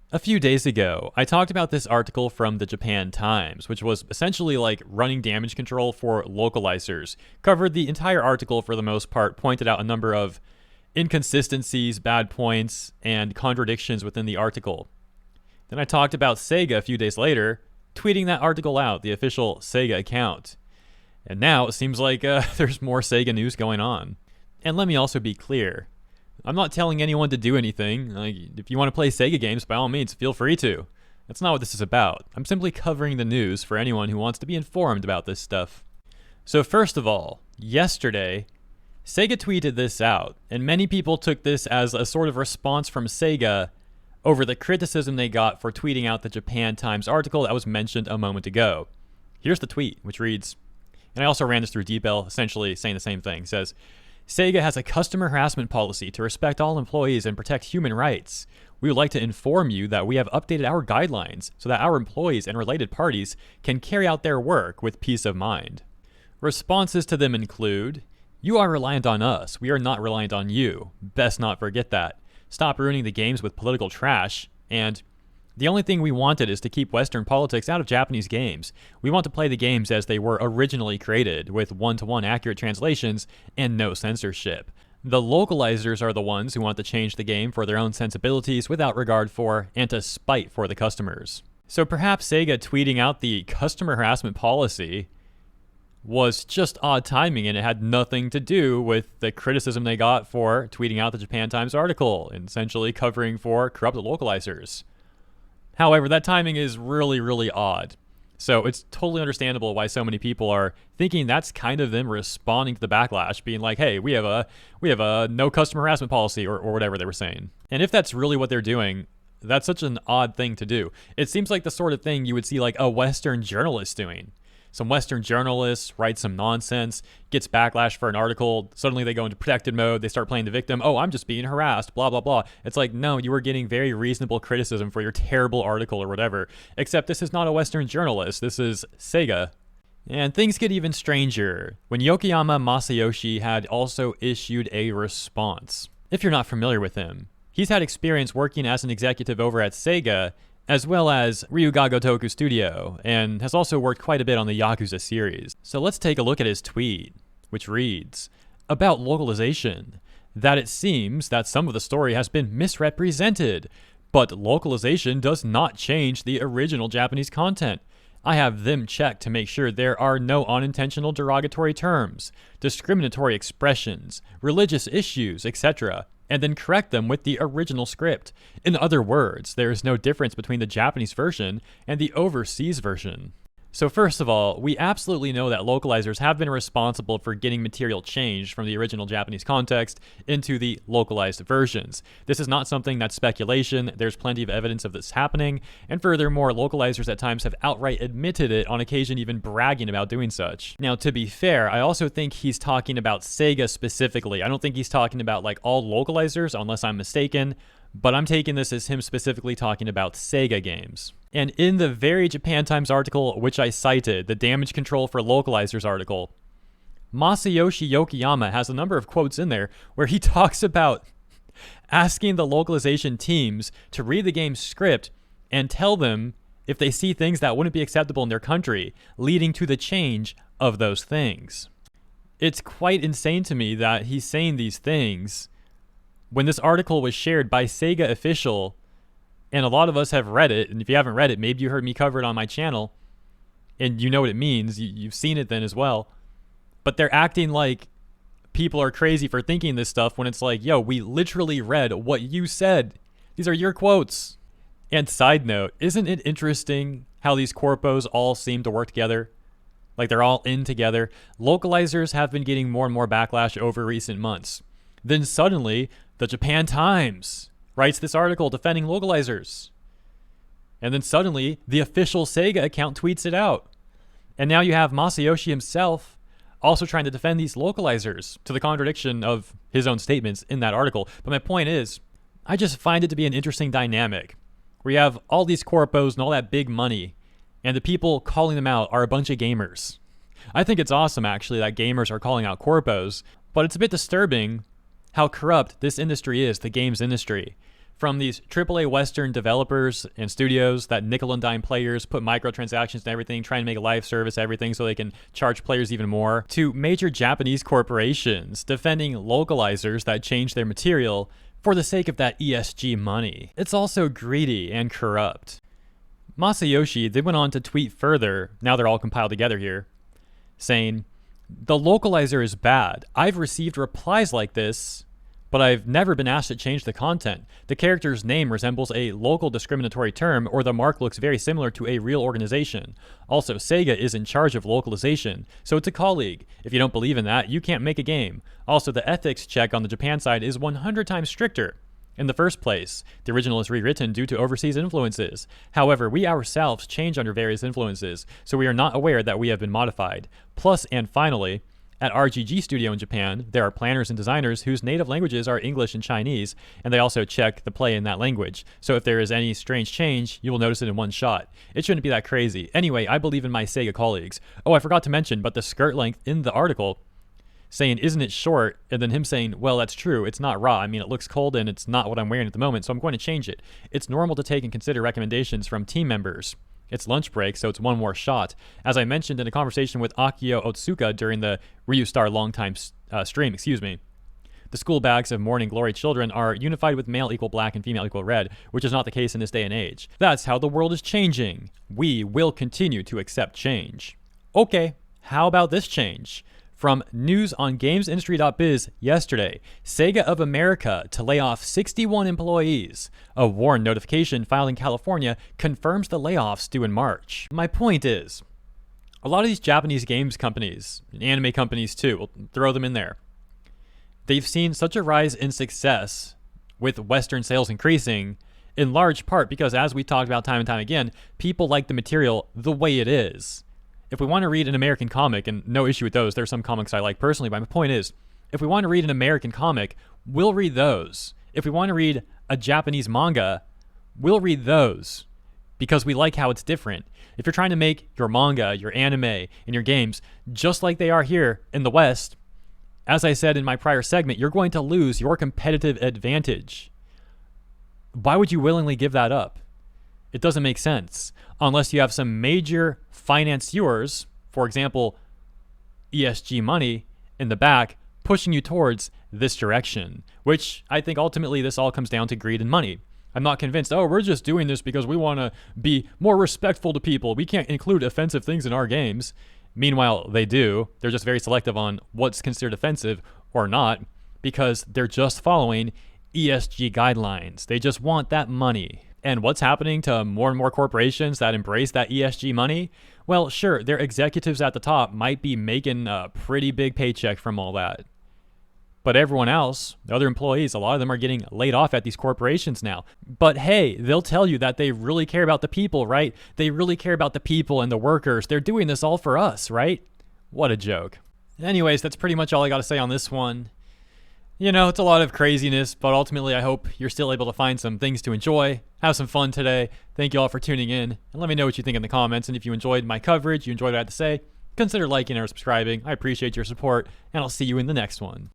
A few days ago, I talked about this article from the Japan Times, which was essentially like running damage control for localizers. Covered the entire article for the most part, pointed out a number of inconsistencies, bad points, and contradictions within the article. Then I talked about Sega a few days later, tweeting that article out, the official Sega account. And now it seems like there's more Sega news going on. And let me also be clear. I'm not telling anyone to do anything. Like, if you want to play Sega games, by all means, feel free to. That's not what this is about. I'm simply covering the news for anyone who wants to be informed about this stuff. So first of all, yesterday, Sega tweeted this out, and many people took this as a sort of response from Sega over the criticism they got for tweeting out the Japan Times article that was mentioned a moment ago. Here's the tweet, which reads, and I also ran this through DBell, essentially saying the same thing. It says, Sega has a customer harassment policy to respect all employees and protect human rights. We would like to inform you that we have updated our guidelines so that our employees and related parties can carry out their work with peace of mind. Responses to them include, you are reliant on us. We are not reliant on you. Best not forget that. Stop ruining the games with political trash. And the only thing we wanted is to keep Western politics out of Japanese games. We want to play the games as they were originally created, with one-to-one accurate translations and no censorship. The localizers are the ones who want to change the game for their own sensibilities without regard for and to spite for the customers. So perhaps Sega tweeting out the customer harassment policy was just odd timing, and it had nothing to do with the criticism they got for tweeting out the Japan Times article and essentially covering for corrupt localizers. However, that timing is really, really odd. So it's totally understandable why so many people are thinking that's kind of them responding to the backlash, being like, hey, we have a no customer harassment policy or whatever they were saying. And if that's really what they're doing, that's such an odd thing to do. It seems like the sort of thing you would see like a Western journalist doing. Some Western journalists write some nonsense, gets backlash for an article, suddenly they go into protected mode, they start playing the victim, oh, I'm just being harassed, blah, blah, blah. It's like, no, you were getting very reasonable criticism for your terrible article or whatever, except this is not a Western journalist, this is Sega. And things get even stranger when Yokoyama Masayoshi had also issued a response. If you're not familiar with him, he's had experience working as an executive over at Sega, as well as Ryuga Gotoku Studio, and has also worked quite a bit on the Yakuza series. So let's take a look at his tweet, which reads, about localization, that it seems that some of the story has been misrepresented, but localization does not change the original Japanese content. I have them checked to make sure there are no unintentional derogatory terms, discriminatory expressions, religious issues, etc., and then correct them with the original script. In other words, there is no difference between the Japanese version and the overseas version. So first of all, we absolutely know that localizers have been responsible for getting material changed from the original Japanese context into the localized versions. This is not something that's speculation, there's plenty of evidence of this happening, and furthermore, localizers at times have outright admitted it, on occasion even bragging about doing such. Now, to be fair, I also think he's talking about Sega specifically. I don't think he's talking about like all localizers, unless I'm mistaken, but I'm taking this as him specifically talking about Sega games. And in the very Japan Times article which I cited, the damage control for localizers article, Masayoshi Yokoyama has a number of quotes in there where he talks about asking the localization teams to read the game's script and tell them if they see things that wouldn't be acceptable in their country, leading to the change of those things. It's quite insane to me that he's saying these things when this article was shared by Sega official, and a lot of us have read it, and if you haven't read it, maybe you heard me cover it on my channel, and you know what it means, you've seen it then as well, but they're acting like people are crazy for thinking this stuff when it's like, yo, we literally read what you said. These are your quotes. And side note, isn't it interesting how these corpos all seem to work together? Like they're all in together. Localizers have been getting more and more backlash over recent months. Then suddenly, the Japan Times writes this article defending localizers. And then suddenly, the official Sega account tweets it out. And now you have Masayoshi himself also trying to defend these localizers, to the contradiction of his own statements in that article. But my point is, I just find it to be an interesting dynamic, where you have all these corpos and all that big money, and the people calling them out are a bunch of gamers. I think it's awesome, actually, that gamers are calling out corpos, but it's a bit disturbing how corrupt this industry is, the games industry. from these AAA Western developers and studios that nickel and dime players, put microtransactions and everything, trying to make a live service everything so they can charge players even more, to major Japanese corporations defending localizers that change their material for the sake of that ESG money. It's also greedy and corrupt. Masayoshi then went on to tweet further, now they're all compiled together here, saying, "The localizer is bad. I've received replies like this, but I've never been asked to change the content. The character's name resembles a local discriminatory term, or the mark looks very similar to a real organization. Also, Sega is in charge of localization, so it's a colleague. If you don't believe in that, you can't make a game. Also, the ethics check on the Japan side is 100 times stricter. In the first place, the original is rewritten due to overseas influences. However, we ourselves change under various influences, so we are not aware that we have been modified. Plus, and finally, at RGG Studio in Japan, there are planners and designers whose native languages are English and Chinese, and they also check the play in that language. So if there is any strange change, you will notice it in one shot. It shouldn't be that crazy. Anyway, I believe in my Sega colleagues. Oh, I forgot to mention, but the skirt length in the article saying, isn't it short? And then him saying, well, that's true. It's not raw. I mean, it looks cold and it's not what I'm wearing at the moment, so I'm going to change it. It's normal to take and consider recommendations from team members. It's lunch break, so it's one more shot. As I mentioned in a conversation with Akio Otsuka during the Ryu Star Longtime stream, the school bags of morning glory children are unified with male equal black and female equal red, which is not the case in this day and age. That's how the world is changing. We will continue to accept change. Okay, how about this change? From news on GamesIndustry.biz yesterday, Sega of America to lay off 61 employees. A WARN notification filed in California confirms the layoffs due in March. My point is, a lot of these Japanese games companies, and anime companies too, we'll throw them in there, they've seen such a rise in success with Western sales increasing, in large part because, as we talked about time and time again, people like the material the way it is. If we want to read an American comic, and no issue with those, there's some comics I like personally, but my point is, if we want to read an American comic, we'll read those. If we want to read a Japanese manga, we'll read those because we like how it's different. If you're trying to make your manga, your anime, and your games just like they are here in the West, as I said in my prior segment, you're going to lose your competitive advantage. Why would you willingly give that up? It doesn't make sense unless you have some major financiers, for example, ESG money in the back, pushing you towards this direction, which I think ultimately this all comes down to greed and money. I'm not convinced, oh, we're just doing this because we want to be more respectful to people. We can't include offensive things in our games. Meanwhile, they do. They're just very selective on what's considered offensive or not because they're just following ESG guidelines. They just want that money. And what's happening to more and more corporations that embrace that ESG money? Well, sure, their executives at the top might be making a pretty big paycheck from all that. But everyone else, the other employees, a lot of them are getting laid off at these corporations now. But hey, they'll tell you that they really care about the people, right? They really care about the people and the workers. They're doing this all for us, right? What a joke. Anyways, that's pretty much all I got to say on this one. You know, it's a lot of craziness, but ultimately I hope you're still able to find some things to enjoy, have some fun today. Thank you all for tuning in, and let me know what you think in the comments. And if you enjoyed my coverage, you enjoyed what I had to say, consider liking or subscribing. I appreciate your support, and I'll see you in the next one.